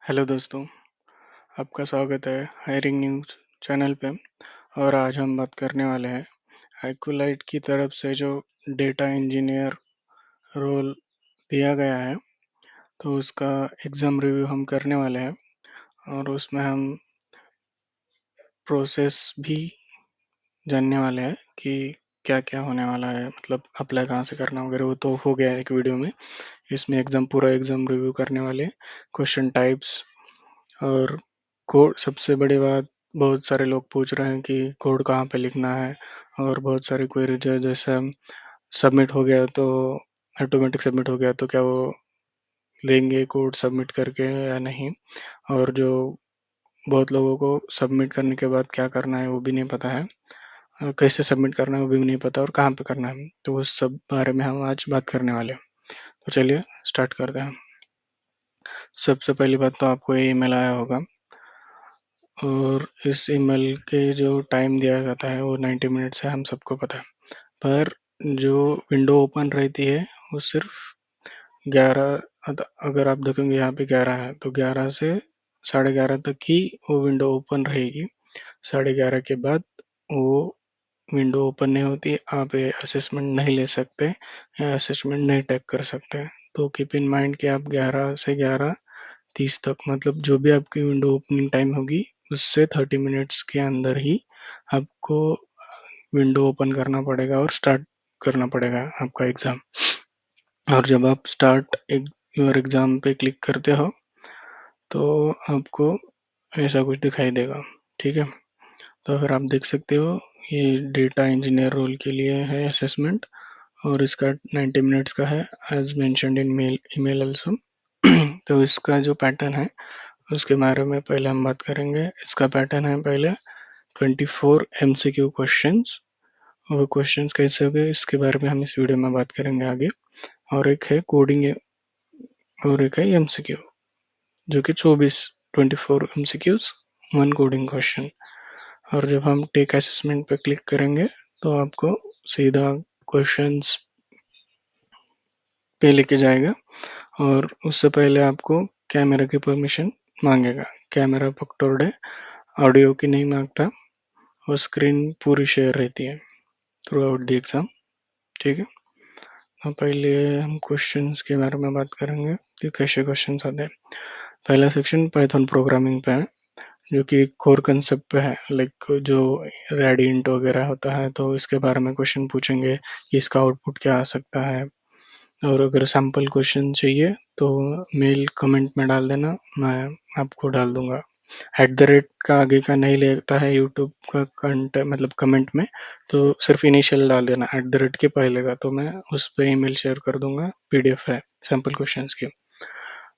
Hello दोस्तों, आपका स्वागत है हायरिंग न्यूज़ चैनल पे। और आज हम बात करने वाले हैं एक्विलाइट की तरफ से जो डेटा इंजीनियर रोल दिया गया है, तो उसका एग्ज़ाम रिव्यू हम करने वाले हैं। और उसमें हम प्रोसेस भी जानने वाले हैं कि क्या क्या होने वाला है, मतलब अप्लाई कहाँ से करना वगैरह। वो तो हो गया एक वीडियो में। इसमें पूरा एग्ज़ाम रिव्यू करने वाले हैं, क्वेश्चन टाइप्स और कोड। सबसे बड़ी बात, बहुत सारे लोग पूछ रहे हैं कि कोड कहाँ पे लिखना है। और बहुत सारी क्वेरीज है, जैसे सबमिट हो गया तो ऑटोमेटिक सबमिट हो गया तो क्या वो लेंगे कोड सबमिट करके या नहीं। और जो बहुत लोगों को सबमिट करने के बाद क्या करना है वो भी नहीं पता है, और कैसे सबमिट करना है वो भी नहीं पता, और कहाँ पे करना है। तो उस सब बारे में हम आज बात करने वाले हैं। तो चलिए स्टार्ट करते हैं। सबसे पहली बात तो आपको ये ईमेल आया होगा, और इस ईमेल के जो टाइम दिया जाता है वो 90 मिनट्स है, हम सबको पता है। पर जो विंडो ओपन रहती है वो सिर्फ 11, अगर आप देखेंगे यहाँ पे 11 है, तो 11 से 11:30 तक ही वो विंडो ओपन रहेगी। 11:30 के बाद वो विंडो ओपन नहीं होती। आप ये असेसमेंट नहीं ले सकते या असेसमेंट नहीं टैग कर सकते। तो कीप इन माइंड कि आप 11 से 11:30 तक, मतलब जो भी आपकी विंडो ओपनिंग टाइम होगी उससे 30 मिनट्स के अंदर ही आपको विंडो ओपन करना पड़ेगा और स्टार्ट करना पड़ेगा आपका एग्ज़ाम। और जब आप स्टार्ट योर एग्ज़ाम पे क्लिक करते हो तो आपको ऐसा कुछ दिखाई देगा, ठीक है। तो फिर आप देख सकते हो ये डेटा इंजीनियर रोल के लिए है असेसमेंट, और इसका 90 मिनट्स का है, as mentioned in mail email also. तो इसका जो पैटर्न है उसके बारे में पहले हम बात करेंगे। इसका पैटर्न है पहले 24 एमसीक्यू क्वेश्चंस। वो क्वेश्चंस कैसे हो गए इसके बारे में हम इस वीडियो में बात करेंगे आगे। और एक है कोडिंग, और एक है एमसीक्यू, जो कि 24 एमसीक्यूज, वन कोडिंग क्वेश्चन। और जब हम टेक असेसमेंट पे क्लिक करेंगे तो आपको सीधा क्वेश्चंस पे लेके जाएगा। और उससे पहले आपको कैमरा की परमिशन मांगेगा। कैमरा पकड़ोड है, ऑडियो की नहीं मांगता, और स्क्रीन पूरी शेयर रहती है थ्रू आउट द एग्ज़ाम, ठीक है। तो पहले हम क्वेश्चंस के बारे में बात करेंगे कि कैसे क्वेश्चंस आते हैं। पहला सेक्शन पाइथन प्रोग्रामिंग पे है, जो कि कोर कंसेप्ट पे है। लाइक जो रेडिएंट वगैरह होता है, तो इसके बारे में क्वेश्चन पूछेंगे कि इसका आउटपुट क्या आ सकता है। और अगर सैम्पल क्वेश्चन चाहिए तो मेल कमेंट में डाल देना, मैं आपको डाल दूंगा। @ का आगे का नहीं लेता है यूट्यूब का कंटेंट, मतलब कमेंट में। तो सिर्फ इनिशियल डाल देना @ के पहले का, तो मैं उस पर ईमेल शेयर कर दूंगा। पीडीएफ है सैम्पल क्वेश्चंस की।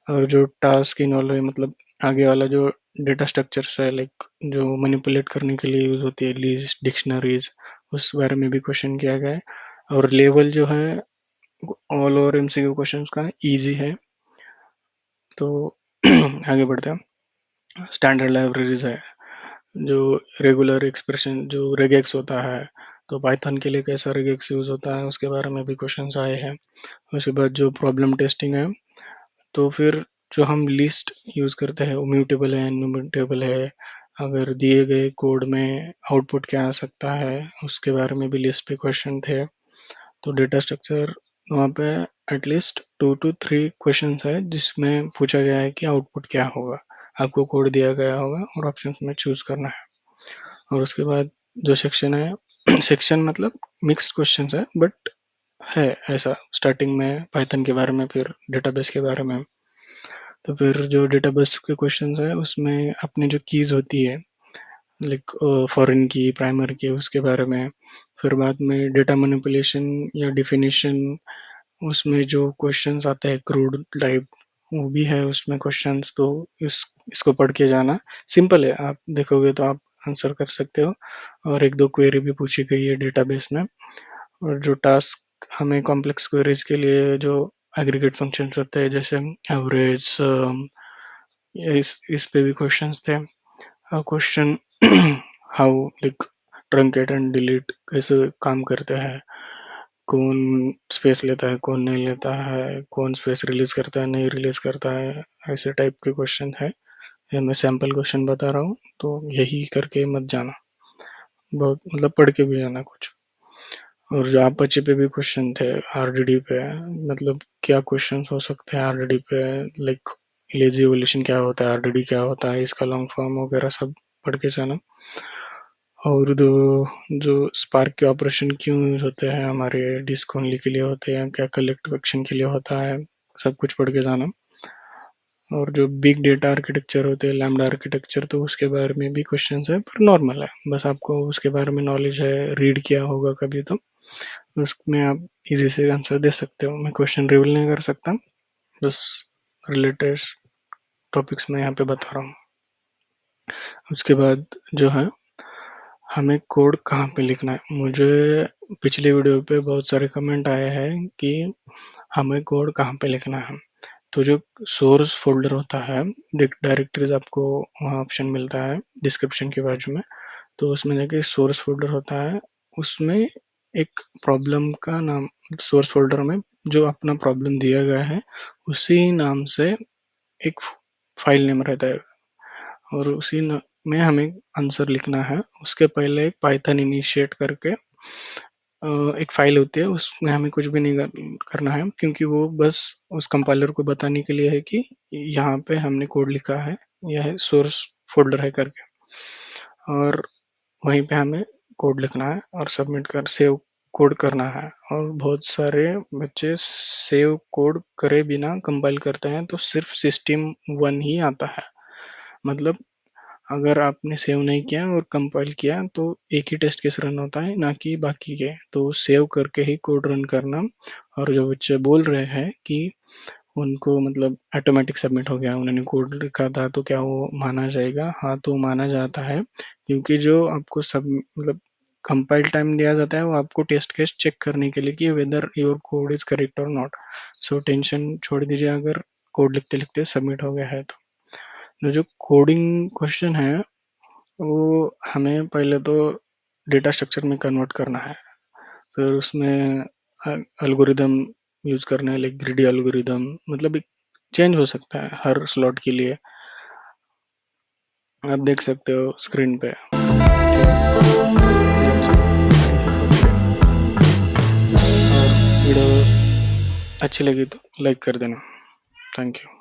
और जो टास्क इन्वॉल्व है, मतलब आगे वाला जो डेटा स्ट्रक्चर्स है, लाइक जो मैनिपुलेट करने के लिए यूज होती है, लिस्ट, डिक्शनरीज, उस बारे में भी क्वेश्चन किया गया है। और लेवल जो है ऑल ओवर एमसीक्यू क्वेश्चंस का इजी है। तो आगे बढ़ते हैं। स्टैंडर्ड लाइब्रेरीज है, जो रेगुलर एक्सप्रेशन जो रेगेक्स होता है, तो पाइथन के लिए कैसा रेगेक्स यूज होता है उसके बारे में भी क्वेश्चंस आए हैं। उसके बाद जो प्रॉब्लम टेस्टिंग है, तो फिर जो हम लिस्ट यूज करते हैं वो म्यूटेबल है, इनम्यूटेबल है। अगर दिए गए कोड में आउटपुट क्या आ सकता है उसके बारे में भी लिस्ट पे क्वेश्चन थे। तो डेटा स्ट्रक्चर वहाँ पे एटलीस्ट 2 to 3 क्वेश्चन है जिसमें पूछा गया है कि आउटपुट क्या होगा। आपको कोड दिया गया होगा और ऑप्शन में चूज करना है। और उसके बाद जो सेक्शन है सेक्शन मतलब मिक्स्ड क्वेश्चन है, बट है ऐसा स्टार्टिंग में पाइथन के बारे में, फिर डेटाबेस के बारे में। तो फिर जो डेटाबेस के क्वेश्चन है उसमें अपनी जो कीज होती है, लाइक फॉरेन की, प्राइमर की, उसके बारे में। फिर बाद में डेटा मैनिपुलेशन या डिफिनीशन, उसमें जो क्वेश्चंस आते हैं क्रूड टाइप, वो भी है उसमें क्वेश्चंस। तो इसको पढ़ के जाना सिंपल है, आप देखोगे तो आप आंसर कर सकते हो। और एक दो क्वेरी भी पूछी गई है डेटाबेस में। और जो टास्क हमें कॉम्प्लेक्स क्वेरीज के लिए जो एग्रीगेट फंक्शंस होते हैं, जैसे एवरेज, इस पे भी क्वेश्चंस थे। Question how, like truncate and delete कैसे काम करते हैं। कौन स्पेस लेता है, कौन नहीं लेता है, कौन स्पेस रिलीज करता है, नहीं रिलीज करता है, ऐसे टाइप के क्वेश्चन है। ये मैं सैम्पल क्वेश्चन बता रहा हूँ, तो यही करके मत जाना, बहुत मतलब पढ़ के भी जाना कुछ। और जो अपाचे पे भी क्वेश्चन थे, आरडीडी पे, मतलब क्या क्वेश्चन हो सकते हैं आरडीडी पे, लाइक लेजी इवोल्यूशन क्या होता है, आरडीडी क्या होता है, इसका लॉन्ग फॉर्म वगैरह सब पढ़ के जाना। और जो स्पार्क के ऑपरेशन क्यों यूज होते हैं, हमारे डिस्क ओनली के लिए होते हैं, क्या कलेक्टिव एक्शन के लिए होता है, सब कुछ पढ़ के जाना। और जो बिग डेटा आर्किटेक्चर होते हैं, लैम्डा आर्किटेक्चर, तो उसके बारे में भी क्वेश्चन है, पर नॉर्मल है, बस आपको उसके बारे में नॉलेज है, रीड किया होगा कभी तो उसमें आप इजी से आंसर दे सकते हो। मैं क्वेश्चन रिवील नहीं कर सकता, बस रिलेटेड टॉपिक्स में यहाँ पे बता रहा हूँ। उसके बाद जो है, हमें कोड कहाँ पे लिखना है। मुझे पिछले वीडियो पे बहुत सारे कमेंट आए हैं कि हमें कोड कहाँ पे लिखना है। तो जो सोर्स फोल्डर होता है, डायरेक्टरीज आपको वहाँ ऑप्शन मिलता है डिस्क्रिप्शन के बाजू में, तो उसमें जाके सोर्स फोल्डर होता है, उसमें एक प्रॉब्लम का नाम, सोर्स फोल्डर में जो अपना प्रॉब्लम दिया गया है उसी नाम से एक फाइल नेम रहता है, और उसी में हमें आंसर लिखना है। उसके पहले एक पाइथन इनिशिएट करके एक फाइल होती है, उसमें हमें कुछ भी नहीं करना है, क्योंकि वो बस उस कंपाइलर को बताने के लिए है कि यहाँ पे हमने कोड लिखा है, यह सोर्स फोल्डर है करके, और वहीं पे हमें कोड लिखना है और सबमिट कर सेव कोड करना है। और बहुत सारे बच्चे सेव कोड करे बिना कंपाइल करते हैं, तो सिर्फ सिस्टम 1 ही आता है। मतलब अगर आपने सेव नहीं किया और कंपाइल किया तो एक ही टेस्ट केस रन होता है, ना कि बाकी के। तो सेव करके ही कोड रन करना। और जो बच्चे बोल रहे हैं कि उनको मतलब ऑटोमेटिक सबमिट हो गया, उन्होंने कोड लिखा था, तो क्या वो माना जाएगा? हाँ, तो माना जाता है, क्योंकि जो आपको सब मतलब कंपाइल टाइम दिया जाता है वो आपको टेस्ट केस चेक करने के लिए कि whether your code is correct और नॉट। सो टेंशन छोड़ दीजिए अगर कोड लिखते लिखते सबमिट हो गया है तो जो कोडिंग क्वेश्चन है वो हमें पहले तो डेटा स्ट्रक्चर में कन्वर्ट करना है, फिर उसमें एल्गोरिदम यूज करना है, लाइक ग्रीडी एल्गोरिदम, मतलब चेंज हो सकता है हर स्लॉट के लिए, आप देख सकते हो स्क्रीन पे। और वीडियो अच्छी लगी तो लाइक कर देना। Thank you.